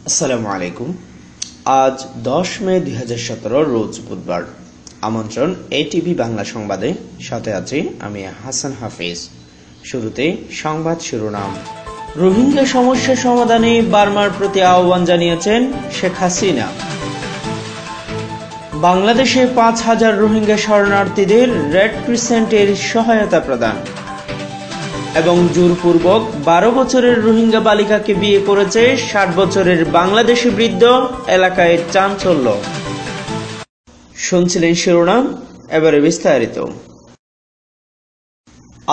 আসসালামু আলাইকুম। আজ 10 মে 2017 রোজ বুধবার। আমন্ত্রণ এটিভি বাংলা সংবাদে, সাথে আছি আমি হাসান হাফিজ। শুরুতে সংবাদ শিরোনাম। রোহিঙ্গা সমস্যা সমাধানে বার্মার প্রতি আহ্বান জানিয়েছেন শেখ হাসিনা। বাংলাদেশে 5,000 রোহিঙ্গা শরণার্থীদের রেড ক্রিসেন্টের সহায়তা প্রদান এবং জোরপূর্বক 12 বছরের রোহিঙ্গা বালিকাকে বিয়ে করেছে 60 বছরের বাংলাদেশি বৃদ্ধ, এলাকায় চাঞ্চল্য। শুনছিলেন শিরোনাম, এবারে বিস্তারিত।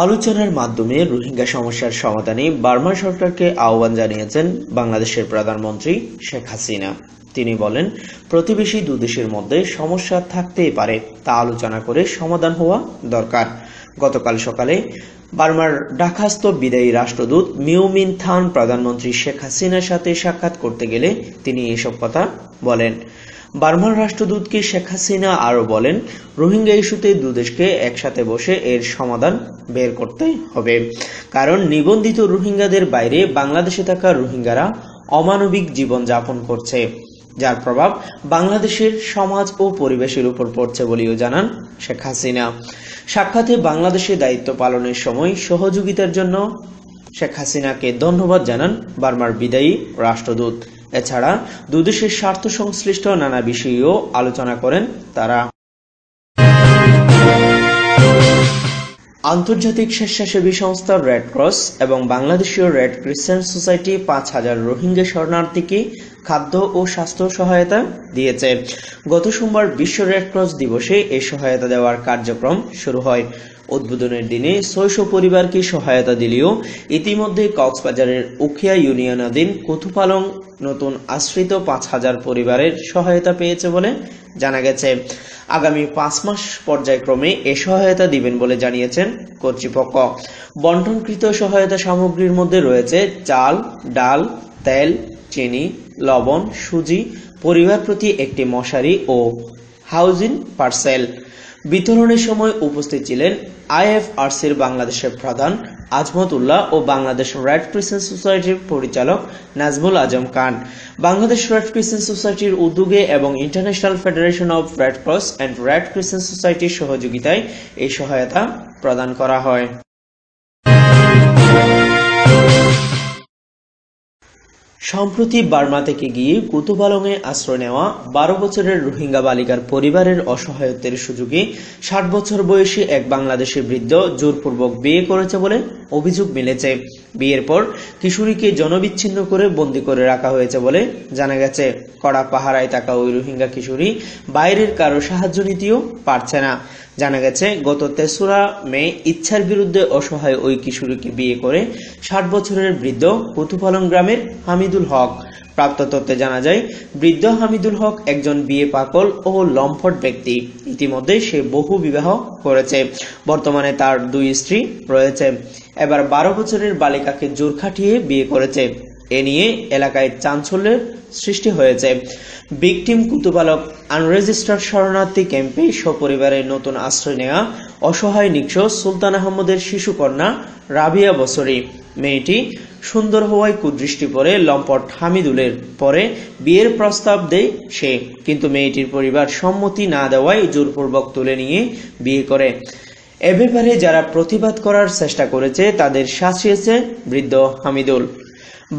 আলোচনার মাধ্যমে রোহিঙ্গা সমস্যার সমাধানে বার্মা সরকারকে আহ্বান জানিয়েছেন বাংলাদেশের প্রধানমন্ত্রী শেখ হাসিনা। তিনি বলেন, প্রতিবেশী দুদেশের মধ্যে সমস্যা থাকতেই পারে, তা আলোচনা করে সমাধান হওয়া দরকার। গতকাল সকালে বার্মার ঢাকাস্থ বিদায়ী রাষ্ট্রদূত মিউ মিন থান প্রধানমন্ত্রী শেখ হাসিনার সাথে সাক্ষাৎ করতে গেলে তিনি এসব কথা বলেন। বার্মার রাষ্ট্রদূতকে শেখ হাসিনা আরও বলেন, রোহিঙ্গা ইস্যুতে দুদেশকে একসাথে বসে এর সমাধান বের করতে হবে। কারণ নিবন্ধিত রোহিঙ্গাদের বাইরে বাংলাদেশে থাকা রোহিঙ্গারা অমানবিক জীবন যাপন করছে, যার প্রভাব বাংলাদেশের সমাজ ও পরিবেশের উপর পড়ছে বলেও জানান শেখ হাসিনা। সাক্ষাতে বাংলাদেশে দায়িত্ব পালনের সময় সহযোগিতার জন্য শেখ হাসিনাকে ধন্যবাদ জানান বার্মার বিদায়ী রাষ্ট্রদূত। এছাড়া দুদেশের স্বার্থ সংশ্লিষ্ট নানা বিষয়েও আলোচনা করেন তারা। আন্তর্জাতিক স্বেচ্ছাসেবী সংস্থা রেড ক্রস এবং বাংলাদেশীয় রেড ক্রিসেন্ট সোসাইটি 5,000 রোহিঙ্গা শরণার্থীকে খাদ্য ও স্বাস্থ্য সহায়তা দিয়েছে। গত সোমবার বিশ্ব রেড ক্রস দিবসে এই সহায়তা দেওয়ার কার্যক্রম শুরু হয়। উদ্বোধনের দিনে 600 পরিবারকে সহায়তা দিলেও ইতিমধ্যে কক্সবাজারের উখিয়া ইউনিয়নাধীন কুতুপালং নতুন আশ্রিত 5,000 পরিবারের সহায়তা পেয়েছে বলে জানা গেছে। আগামী 5 মাস পর্যায়ক্রমে এ সহায়তা দিবেন বলে জানিয়েছেন কর্তৃপক্ষ। বন্টনকৃত সহায়তা সামগ্রীর মধ্যে রয়েছে চাল, ডাল, তেল, চিনি, লবণ, সুজি, পরিবার প্রতি একটি মশারি ও হাউজিং পার্সেল। বিতরণের সময় উপস্থিত ছিলেন আইএফআরসির বাংলাদেশের প্রধান আজমত উল্লাহ ও বাংলাদেশ রেড ক্রিসেন্ট সোসাইটির পরিচালক নাজমুল আজম খান। বাংলাদেশ রেড ক্রিসেন্ট সোসাইটির উদ্যোগে এবং international federation of red cross and red crescent সোসাইটির সহযোগিতায় এই সহায়তা প্রদান করা হয়। সম্প্রতি বার্মা থেকে গিয়ে কুতুপালংয়ে আশ্রয় নেওয়া 12 বছরের রোহিঙ্গা বালিকার পরিবারের অসহায়ত্বের সুযোগে 60 বছর বয়সী এক বাংলাদেশি বৃদ্ধ জোরপূর্বক বিয়ে করেছে বলে অভিযোগ মিলেছে। বিয়ের পর কিশোরীকে জনবিচ্ছিন্ন করে বন্দী করে রাখা হয়েছে বলে জানা গেছে। কড়া পাহারায় থাকা ওই রোহিঙ্গা কিশোরী বাইরের কারো সাহায্য নিতেও পারছে না। জানা গেছে, গত 3রা মে ইচ্ছার বিরুদ্ধে অসহায় ওই কিশোরীকে বিয়ে করে 60 বছরের বৃদ্ধ কুতুপালং গ্রামের হামিদুল হক। প্রাপ্ত তথ্যে জানা যায়, বৃদ্ধ হামিদুল হক একজন বিয়ে পাগল ও লম্পট ব্যক্তি। ইতিমধ্যে সে বহু বিবাহ করেছে। বর্তমানে তার 2 স্ত্রী রয়েছে। এবার 12 বছরের বালিকাকে জোর খাটিয়ে বিয়ে করেছে। এ নিয়ে এলাকায় চাঞ্চল্যের সৃষ্টি হয়েছে। ভিকটিম কুতুপালং আনরেজিস্টার্ড শরণার্থী ক্যাম্পে সপরিবারে নতুন আশ্রয় নেওয়া অসহায় নিঃস্ব সুলতান আহমদের শিশুকন্যা রাবিয়া বছরী। মেয়েটি সুন্দর হওয়ায় কুদৃষ্টি পড়ে লম্পট হামিদুলের পরে বিয়ের প্রস্তাব দেয় সে, কিন্তু মেয়েটির পরিবার সম্মতি না দেওয়ায় জোরপূর্বক তুলে নিয়ে বিয়ে করে। এ ব্যাপারে যারা প্রতিবাদ করার চেষ্টা করেছে তাদের শাসিয়েছে বৃদ্ধ হামিদুল।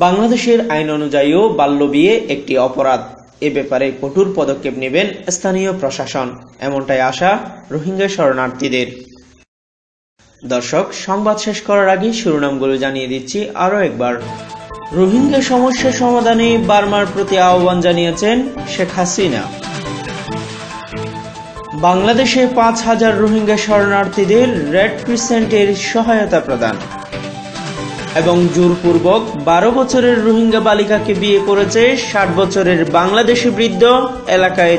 বাংলাদেশের আইন অনুযায়ীও বাল্যবিয়ে একটি অপরাধ। এ ব্যাপারে কঠোর পদক্ষেপ নেবেন স্থানীয় প্রশাসন, এমনটাই আশা রোহিঙ্গা শরণার্থীদের। দর্শক, সংবাদ শেষ করার আগে শিরোনামগুলো জানিয়ে দিচ্ছি আরও একবার। রোহিঙ্গা সমস্যা সমাধানে বার্মার প্রতি আহ্বান জানিয়েছেন শেখ হাসিনা। বাংলাদেশে 5,000 রোহিঙ্গা শরণার্থীদের রেড ক্রিসেন্টের সহায়তা প্রদান এবং জোরপূর্বক 12 বছরের রোহিঙ্গা বালিকাকে বিয়ে করেছে 60 বছরের বাংলাদেশি বৃদ্ধ, এলাকায়